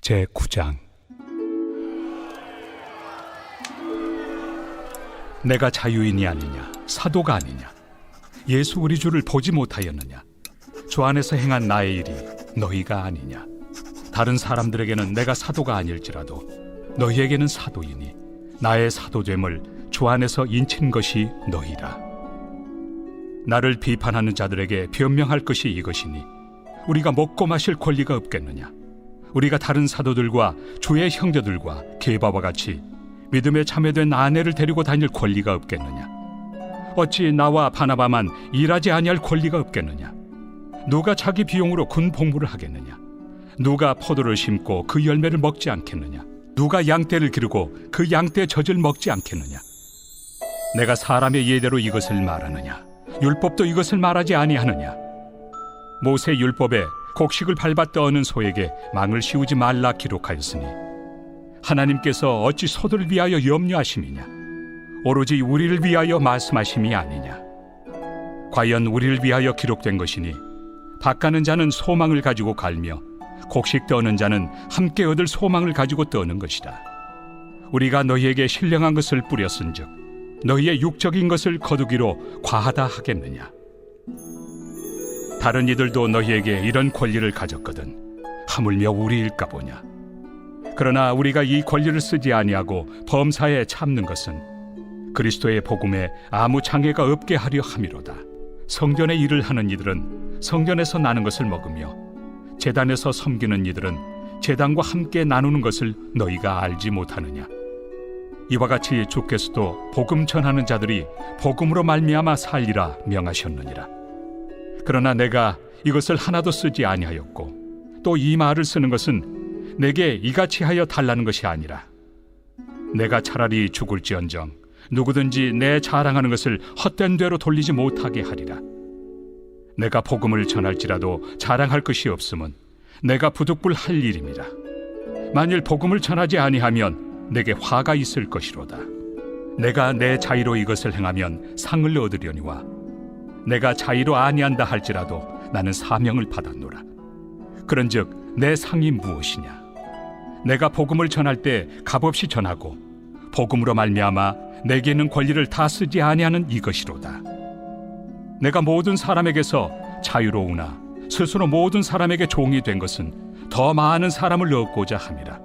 제9장. 내가 자유인이 아니냐, 사도가 아니냐, 예수 우리 주를 보지 못하였느냐, 주 안에서 행한 나의 일이 너희가 아니냐. 다른 사람들에게는 내가 사도가 아닐지라도 너희에게는 사도이니 나의 사도됨을 주 안에서 인친 것이 너희라. 나를 비판하는 자들에게 변명할 것이 이것이니 우리가 먹고 마실 권리가 없겠느냐. 우리가 다른 사도들과 주의 형제들과 게바와 같이 믿음에 참여된 아내를 데리고 다닐 권리가 없겠느냐. 어찌 나와 바나바만 일하지 아니할 권리가 없겠느냐. 누가 자기 비용으로 군 복무를 하겠느냐. 누가 포도를 심고 그 열매를 먹지 않겠느냐. 누가 양떼를 기르고 그 양떼의 젖을 먹지 않겠느냐. 내가 사람의 예대로 이것을 말하느냐. 율법도 이것을 말하지 아니하느냐. 모세 율법에 곡식을 밟아 떠는 소에게 망을 씌우지 말라 기록하였으니 하나님께서 어찌 소들을 위하여 염려하심이냐. 오로지 우리를 위하여 말씀하심이 아니냐. 과연 우리를 위하여 기록된 것이니 밭가는 자는 소망을 가지고 갈며 곡식 떠는 자는 함께 얻을 소망을 가지고 떠는 것이다. 우리가 너희에게 신령한 것을 뿌렸은즉 너희의 육적인 것을 거두기로 과하다 하겠느냐. 다른 이들도 너희에게 이런 권리를 가졌거든 하물며 우리일까 보냐. 그러나 우리가 이 권리를 쓰지 아니하고 범사에 참는 것은 그리스도의 복음에 아무 장애가 없게 하려 함이로다. 성전의 일을 하는 이들은 성전에서 나는 것을 먹으며 제단에서 섬기는 이들은 제단과 함께 나누는 것을 너희가 알지 못하느냐. 이와 같이 주께서도 복음 전하는 자들이 복음으로 말미암아 살리라 명하셨느니라. 그러나 내가 이것을 하나도 쓰지 아니하였고 또 이 말을 쓰는 것은 내게 이같이 하여 달라는 것이 아니라 내가 차라리 죽을지언정 누구든지 내 자랑하는 것을 헛된 대로 돌리지 못하게 하리라. 내가 복음을 전할지라도 자랑할 것이 없음은 내가 부득불할 일입니다. 만일 복음을 전하지 아니하면 내게 화가 있을 것이로다. 내가 내 자의로 이것을 행하면 상을 얻으려니와 내가 자의로 아니한다 할지라도 나는 사명을 받았노라. 그런즉 내 상이 무엇이냐. 내가 복음을 전할 때 값없이 전하고 복음으로 말미암아 내게 있는 권리를 다 쓰지 아니하는 이것이로다. 내가 모든 사람에게서 자유로우나 스스로 모든 사람에게 종이 된 것은 더 많은 사람을 얻고자 함이라.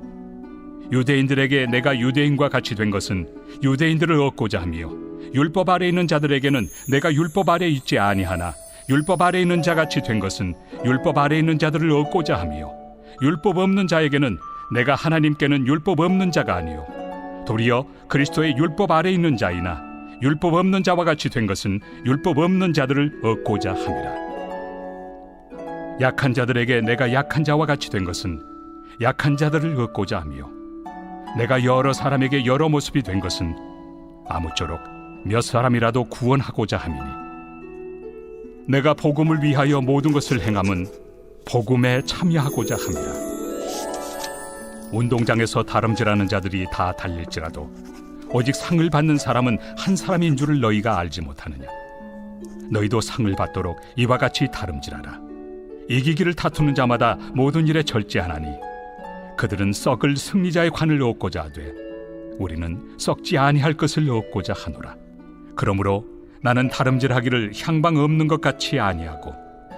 유대인들에게 내가 유대인과 같이 된 것은 유대인들을 얻고자 하며 율법 아래 있는 자들에게는 내가 율법 아래 있지 아니하나 율법 아래 있는 자같이 된 것은 율법 아래 있는 자들을 얻고자 하며 율법 없는 자에게는 내가 하나님께는 율법 없는 자가 아니요 도리어 그리스도의 율법 아래 있는 자이나 율법 없는 자와 같이 된 것은 율법 없는 자들을 얻고자 함이라. 약한 자들에게 내가 약한 자와 같이 된 것은 약한 자들을 얻고자 하며 내가 여러 사람에게 여러 모습이 된 것은 아무쪼록 몇 사람이라도 구원하고자 함이니 내가 복음을 위하여 모든 것을 행함은 복음에 참여하고자 함이라. 운동장에서 다름질하는 자들이 다 달릴지라도 오직 상을 받는 사람은 한 사람인 줄을 너희가 알지 못하느냐. 너희도 상을 받도록 이와 같이 다름질하라. 이기기를 다투는 자마다 모든 일에 절제하나니 그들은 썩을 승리자의 관을 얻고자 하되 우리는 썩지 아니할 것을 얻고자 하노라. 그러므로 나는 다름질하기를 향방 없는 것 같이 아니하고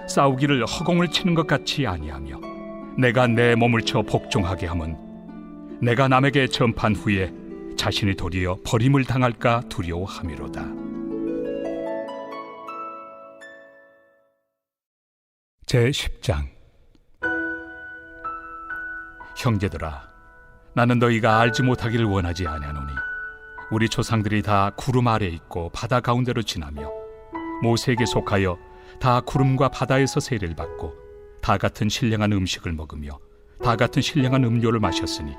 싸우기를 허공을 치는 것 같이 아니하며 내가 내 몸을 쳐 복종하게 함은 내가 남에게 전판 후에 자신이 도리어 버림을 당할까 두려워함이로다. 제10장. 형제들아, 나는 너희가 알지 못하기를 원하지 아니하노니 우리 조상들이 다 구름 아래 있고 바다 가운데로 지나며 모세에게 속하여 다 구름과 바다에서 세례를 받고 다 같은 신령한 음식을 먹으며 다 같은 신령한 음료를 마셨으니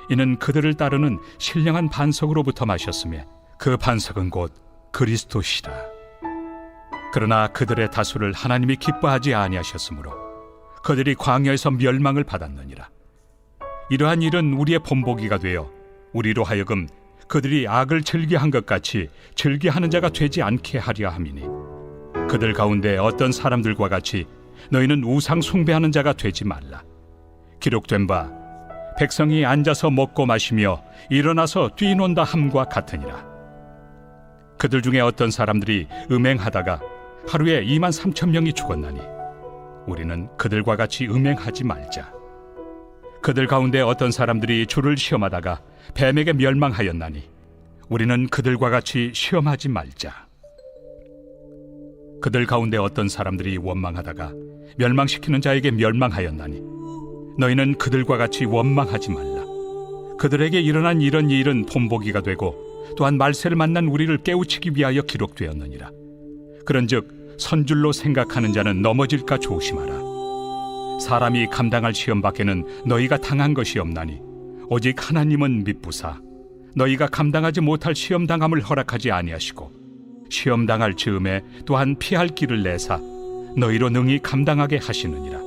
이는 그들을 따르는 신령한 반석으로부터 마셨으며 그 반석은 곧 그리스도시라. 그러나 그들의 다수를 하나님이 기뻐하지 아니하셨으므로 그들이 광야에서 멸망을 받았느니라. 이러한 일은 우리의 본보기가 되어 우리로 하여금 그들이 악을 즐겨한 것 같이 즐겨하는 자가 되지 않게 하려 함이니 그들 가운데 어떤 사람들과 같이 너희는 우상 숭배하는 자가 되지 말라. 기록된 바 백성이 앉아서 먹고 마시며 일어나서 뛰논다 함과 같으니라. 그들 중에 어떤 사람들이 음행하다가 하루에 23,000명이 죽었나니 우리는 그들과 같이 음행하지 말자. 그들 가운데 어떤 사람들이 주를 시험하다가 뱀에게 멸망하였나니 우리는 그들과 같이 시험하지 말자. 그들 가운데 어떤 사람들이 원망하다가 멸망시키는 자에게 멸망하였나니 너희는 그들과 같이 원망하지 말라. 그들에게 일어난 이런 일은 본보기가 되고 또한 말세를 만난 우리를 깨우치기 위하여 기록되었느니라. 그런즉 선줄로 생각하는 자는 넘어질까 조심하라. 사람이 감당할 시험 밖에는 너희가 당한 것이 없나니 오직 하나님은 미쁘사 너희가 감당하지 못할 시험 당함을 허락하지 아니하시고 시험 당할 즈음에 또한 피할 길을 내사 너희로 능히 감당하게 하시느니라.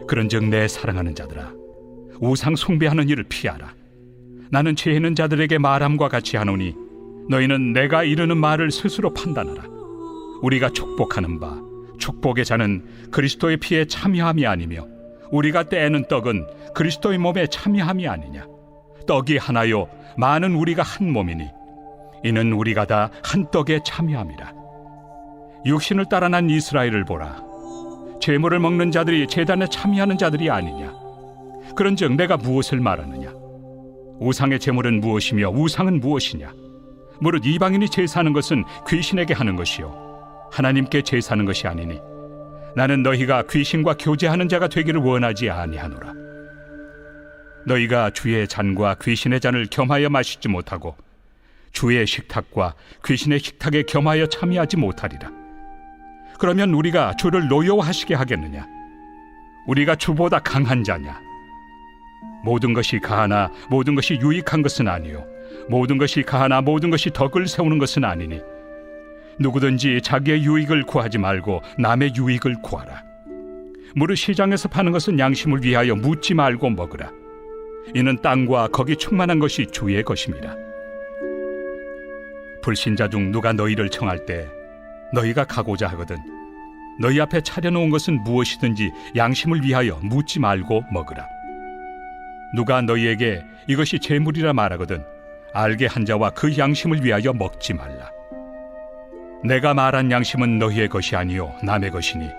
그런즉 내 사랑하는 자들아, 우상 숭배하는 일을 피하라. 나는 죄 있는 자들에게 말함과 같이 하노니 너희는 내가 이르는 말을 스스로 판단하라. 우리가 축복하는 바 축복의 자는 그리스도의 피에 참여함이 아니며 우리가 떼는 떡은 그리스도의 몸에 참여함이 아니냐. 떡이 하나요 많은 우리가 한 몸이니 이는 우리가 다 한 떡에 참여함이라. 육신을 따라 난 이스라엘을 보라. 제물을 먹는 자들이 제단에 참여하는 자들이 아니냐. 그런즉 내가 무엇을 말하느냐. 우상의 제물은 무엇이며 우상은 무엇이냐. 무릇 이방인이 제사하는 것은 귀신에게 하는 것이요 하나님께 제사하는 것이 아니니 나는 너희가 귀신과 교제하는 자가 되기를 원하지 아니하노라. 너희가 주의 잔과 귀신의 잔을 겸하여 마시지 못하고 주의 식탁과 귀신의 식탁에 겸하여 참여하지 못하리라. 그러면 우리가 주를 노여워하시게 하겠느냐. 우리가 주보다 강한 자냐. 모든 것이 가하나 모든 것이 유익한 것은 아니요 모든 것이 가하나 모든 것이 덕을 세우는 것은 아니니 누구든지 자기의 유익을 구하지 말고 남의 유익을 구하라. 무릇 시장에서 파는 것은 양심을 위하여 묻지 말고 먹으라. 이는 땅과 거기 충만한 것이 주의 것임이라. 불신자 중 누가 너희를 청할 때 너희가 가고자 하거든 너희 앞에 차려놓은 것은 무엇이든지 양심을 위하여 묻지 말고 먹으라. 누가 너희에게 이것이 제물이라 말하거든 알게 한 자와 그 양심을 위하여 먹지 말라. 내가 말한 양심은 너희의 것이 아니요 남의 것이니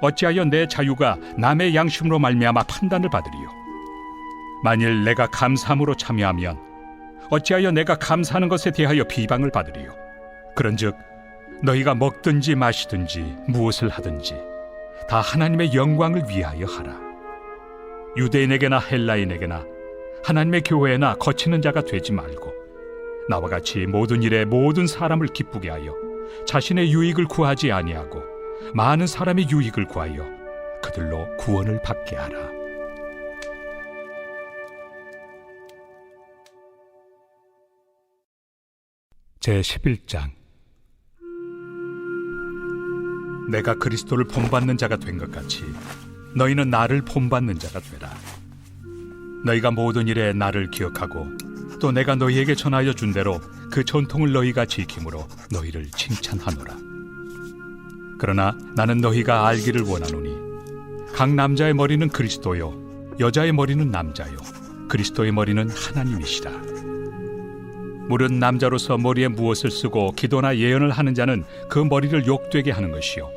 어찌하여 내 자유가 남의 양심으로 말미암아 판단을 받으리요. 만일 내가 감사함으로 참여하면 어찌하여 내가 감사하는 것에 대하여 비방을 받으리요. 그런즉 너희가 먹든지 마시든지 무엇을 하든지 다 하나님의 영광을 위하여 하라. 유대인에게나 헬라인에게나 하나님의 교회나 거치는 자가 되지 말고 나와 같이 모든 일에 모든 사람을 기쁘게 하여 자신의 유익을 구하지 아니하고 많은 사람의 유익을 구하여 그들로 구원을 받게 하라. 제11장. 내가 그리스도를 본받는 자가 된 것 같이 너희는 나를 본받는 자가 되라. 너희가 모든 일에 나를 기억하고 또 내가 너희에게 전하여 준 대로 그 전통을 너희가 지킴으로 너희를 칭찬하노라. 그러나 나는 너희가 알기를 원하노니 각 남자의 머리는 그리스도요 여자의 머리는 남자요 그리스도의 머리는 하나님이시라. 무릇 남자로서 머리에 무엇을 쓰고 기도나 예언을 하는 자는 그 머리를 욕되게 하는 것이요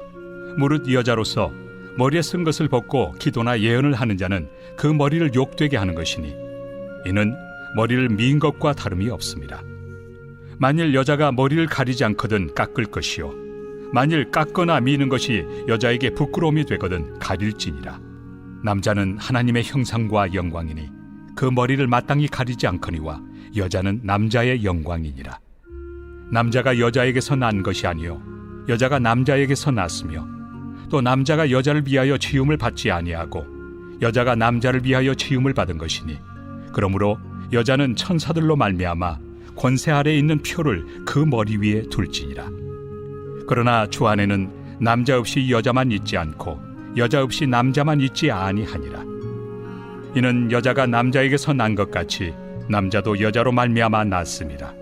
무릇 여자로서 머리에 쓴 것을 벗고 기도나 예언을 하는 자는 그 머리를 욕되게 하는 것이니 이는 머리를 민 것과 다름이 없습니다. 만일 여자가 머리를 가리지 않거든 깎을 것이요 만일 깎거나 미는 것이 여자에게 부끄러움이 되거든 가릴지니라. 남자는 하나님의 형상과 영광이니 그 머리를 마땅히 가리지 않거니와 여자는 남자의 영광이니라. 남자가 여자에게서 난 것이 아니요 여자가 남자에게서 났으며 또 남자가 여자를 위하여 지음을 받지 아니하고 여자가 남자를 위하여 지음을 받은 것이니 그러므로 여자는 천사들로 말미암아 권세 아래에 있는 표를 그 머리 위에 둘지니라. 그러나 주 안에는 남자 없이 여자만 있지 않고 여자 없이 남자만 있지 아니하니라. 이는 여자가 남자에게서 난 것 같이 남자도 여자로 말미암아 났습니다.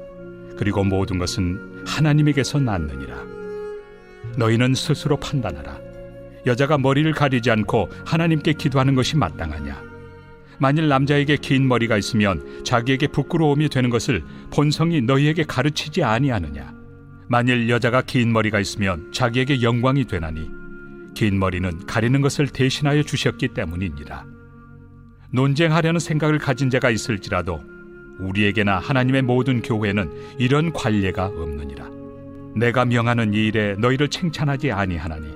그리고 모든 것은 하나님에게서 났느니라. 너희는 스스로 판단하라. 여자가 머리를 가리지 않고 하나님께 기도하는 것이 마땅하냐? 만일 남자에게 긴 머리가 있으면 자기에게 부끄러움이 되는 것을 본성이 너희에게 가르치지 아니하느냐? 만일 여자가 긴 머리가 있으면 자기에게 영광이 되나니 긴 머리는 가리는 것을 대신하여 주셨기 때문이니라. 논쟁하려는 생각을 가진 자가 있을지라도 우리에게나 하나님의 모든 교회는 이런 관례가 없느니라. 내가 명하는 이 일에 너희를 칭찬하지 아니하나니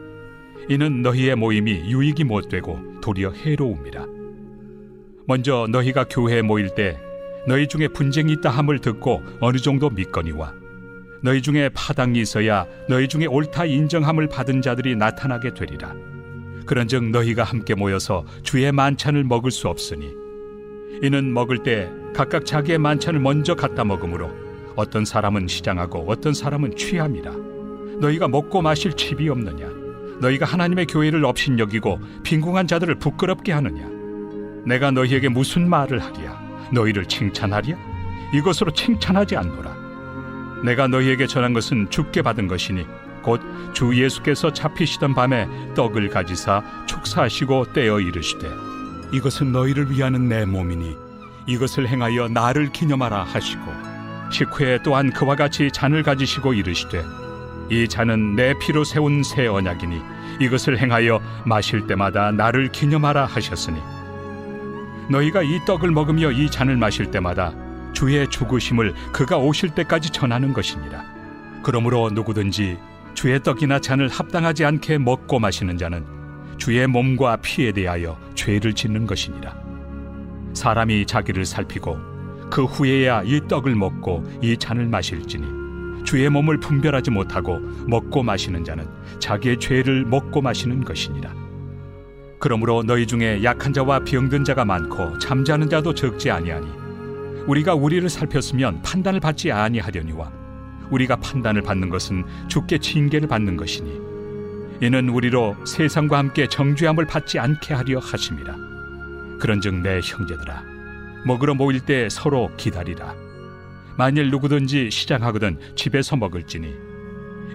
이는 너희의 모임이 유익이 못되고 도리어 해로움이라. 먼저 너희가 교회에 모일 때 너희 중에 분쟁이 있다 함을 듣고 어느 정도 믿거니와 너희 중에 파당이 있어야 너희 중에 옳다 인정함을 받은 자들이 나타나게 되리라. 그런즉 너희가 함께 모여서 주의 만찬을 먹을 수 없으니 이는 먹을 때 각각 자기의 만찬을 먼저 갖다 먹으므로 어떤 사람은 시장하고 어떤 사람은 취함이라. 너희가 먹고 마실 칩이 없느냐? 너희가 하나님의 교회를 업신여기고 빈궁한 자들을 부끄럽게 하느냐? 내가 너희에게 무슨 말을 하랴? 너희를 칭찬하랴? 이것으로 칭찬하지 않노라. 내가 너희에게 전한 것은 주께 받은 것이니 곧 주 예수께서 잡히시던 밤에 떡을 가지사 축사하시고 떼어 이르시되 이것은 너희를 위하는 내 몸이니 이것을 행하여 나를 기념하라 하시고 식후에 또한 그와 같이 잔을 가지시고 이르시되 이 잔은 내 피로 세운 새 언약이니 이것을 행하여 마실 때마다 나를 기념하라 하셨으니 너희가 이 떡을 먹으며 이 잔을 마실 때마다 주의 죽으심을 그가 오실 때까지 전하는 것이니라. 그러므로 누구든지 주의 떡이나 잔을 합당하지 않게 먹고 마시는 자는 주의 몸과 피에 대하여 죄를 짓는 것이니라. 사람이 자기를 살피고 그 후에야 이 떡을 먹고 이 잔을 마실지니 주의 몸을 분별하지 못하고 먹고 마시는 자는 자기의 죄를 먹고 마시는 것이니라. 그러므로 너희 중에 약한 자와 병든 자가 많고 잠자는 자도 적지 아니하니 우리가 우리를 살폈으면 판단을 받지 아니하려니와 우리가 판단을 받는 것은 주께 징계를 받는 것이니 이는 우리로 세상과 함께 정죄함을 받지 않게 하려 하심이라. 그런즉 내 형제들아 먹으러 모일 때 서로 기다리라. 만일 누구든지 시장하거든 집에서 먹을지니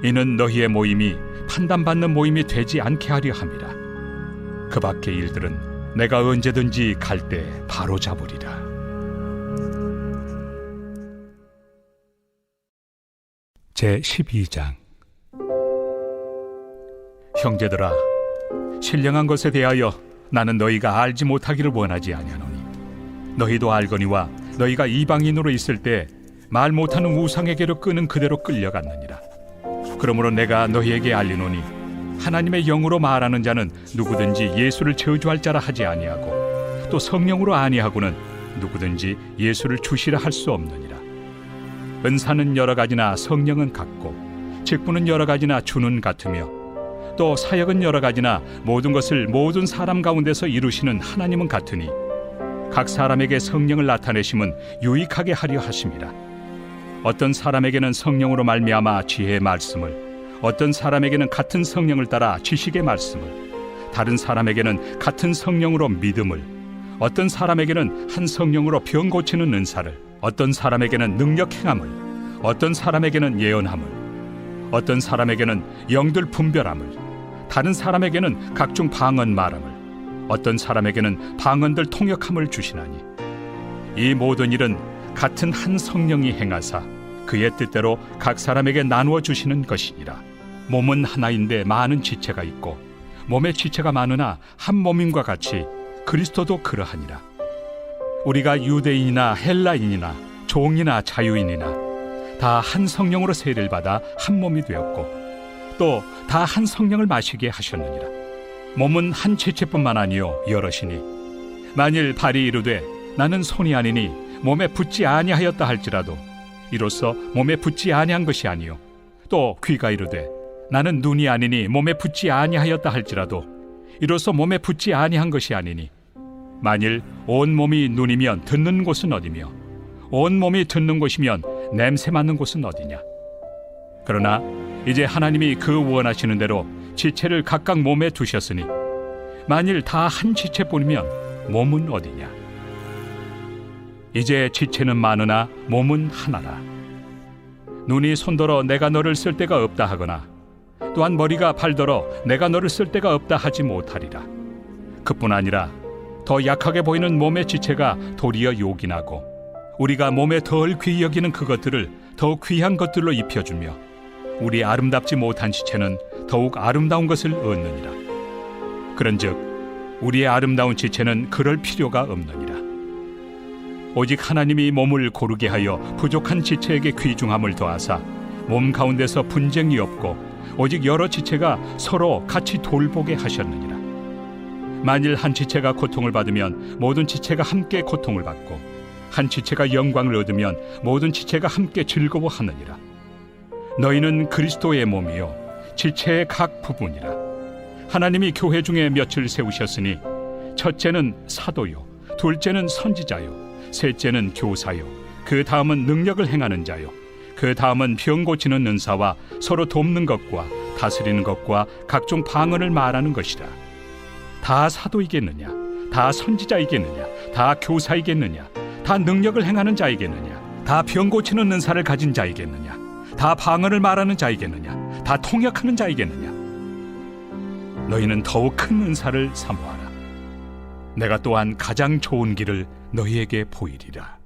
이는 너희의 모임이 판단받는 모임이 되지 않게 하려 함이라. 그 밖의 일들은 내가 언제든지 갈 때 바로 잡으리라. 제12장. 형제들아, 신령한 것에 대하여 나는 너희가 알지 못하기를 원하지 아니하노니 너희도 알거니와 너희가 이방인으로 있을 때 말 못하는 우상에게로 끄는 그대로 끌려갔느니라. 그러므로 내가 너희에게 알리노니 하나님의 영으로 말하는 자는 누구든지 예수를 저주할 자라 하지 아니하고 또 성령으로 아니하고는 누구든지 예수를 주시라 할 수 없느니라. 은사는 여러 가지나 성령은 같고 직분은 여러 가지나 주는 같으며 또 사역은 여러 가지나 모든 것을 모든 사람 가운데서 이루시는 하나님은 같으니 각 사람에게 성령을 나타내심은 유익하게 하려 하심이라. 어떤 사람에게는 성령으로 말미암아 지혜의 말씀을, 어떤 사람에게는 같은 성령을 따라 지식의 말씀을, 다른 사람에게는 같은 성령으로 믿음을, 어떤 사람에게는 한 성령으로 병 고치는 은사를, 어떤 사람에게는 능력 행함을, 어떤 사람에게는 예언함을, 어떤 사람에게는 영들 분별함을, 다른 사람에게는 각종 방언 말함을, 어떤 사람에게는 방언들 통역함을 주시나니 이 모든 일은 같은 한 성령이 행하사 그의 뜻대로 각 사람에게 나누어 주시는 것이니라. 몸은 하나인데 많은 지체가 있고 몸의 지체가 많으나 한 몸임과 같이 그리스도도 그러하니라. 우리가 유대인이나 헬라인이나 종이나 자유인이나 다 한 성령으로 세례를 받아 한 몸이 되었고 또 다 한 성령을 마시게 하셨느니라. 몸은 한 지체뿐만 아니요 여럿이니 만일 발이 이르되 나는 손이 아니니 몸에 붙지 아니하였다 할지라도 이로써 몸에 붙지 아니한 것이 아니요 또 귀가 이르되 나는 눈이 아니니 몸에 붙지 아니하였다 할지라도 이로써 몸에 붙지 아니한 것이 아니니 만일 온 몸이 눈이면 듣는 곳은 어디며 온 몸이 듣는 곳이면 냄새 맡는 곳은 어디냐. 그러나 이제 하나님이 그 원하시는 대로 지체를 각각 몸에 두셨으니 만일 다 한 지체뿐이면 몸은 어디냐. 이제 지체는 많으나 몸은 하나라. 눈이 손더러 내가 너를 쓸 데가 없다 하거나 또한 머리가 발더러 내가 너를 쓸 데가 없다 하지 못하리라. 그뿐 아니라 더 약하게 보이는 몸의 지체가 도리어 요긴하고 우리가 몸에 덜 귀히 여기는 그것들을 더욱 귀한 것들로 입혀주며 우리 아름답지 못한 지체는 더욱 아름다운 것을 얻느니라. 그런즉 우리의 아름다운 지체는 그럴 필요가 없느니라. 오직 하나님이 몸을 고르게 하여 부족한 지체에게 귀중함을 더하사 몸 가운데서 분쟁이 없고 오직 여러 지체가 서로 같이 돌보게 하셨느니라. 만일 한 지체가 고통을 받으면 모든 지체가 함께 고통을 받고 한 지체가 영광을 얻으면 모든 지체가 함께 즐거워하느니라. 너희는 그리스도의 몸이요 지체의 각 부분이라. 하나님이 교회 중에 몇을 세우셨으니 첫째는 사도요, 둘째는 선지자요, 셋째는 교사요, 그 다음은 능력을 행하는 자요, 그 다음은 병 고치는 은사와 서로 돕는 것과 다스리는 것과 각종 방언을 말하는 것이라. 다 사도이겠느냐? 다 선지자이겠느냐? 다 교사이겠느냐? 다 능력을 행하는 자이겠느냐? 다 병 고치는 은사를 가진 자이겠느냐? 다 방언을 말하는 자이겠느냐? 다 통역하는 자이겠느냐? 너희는 더욱 큰 은사를 사모하라. 내가 또한 가장 좋은 길을 너희에게 보이리라.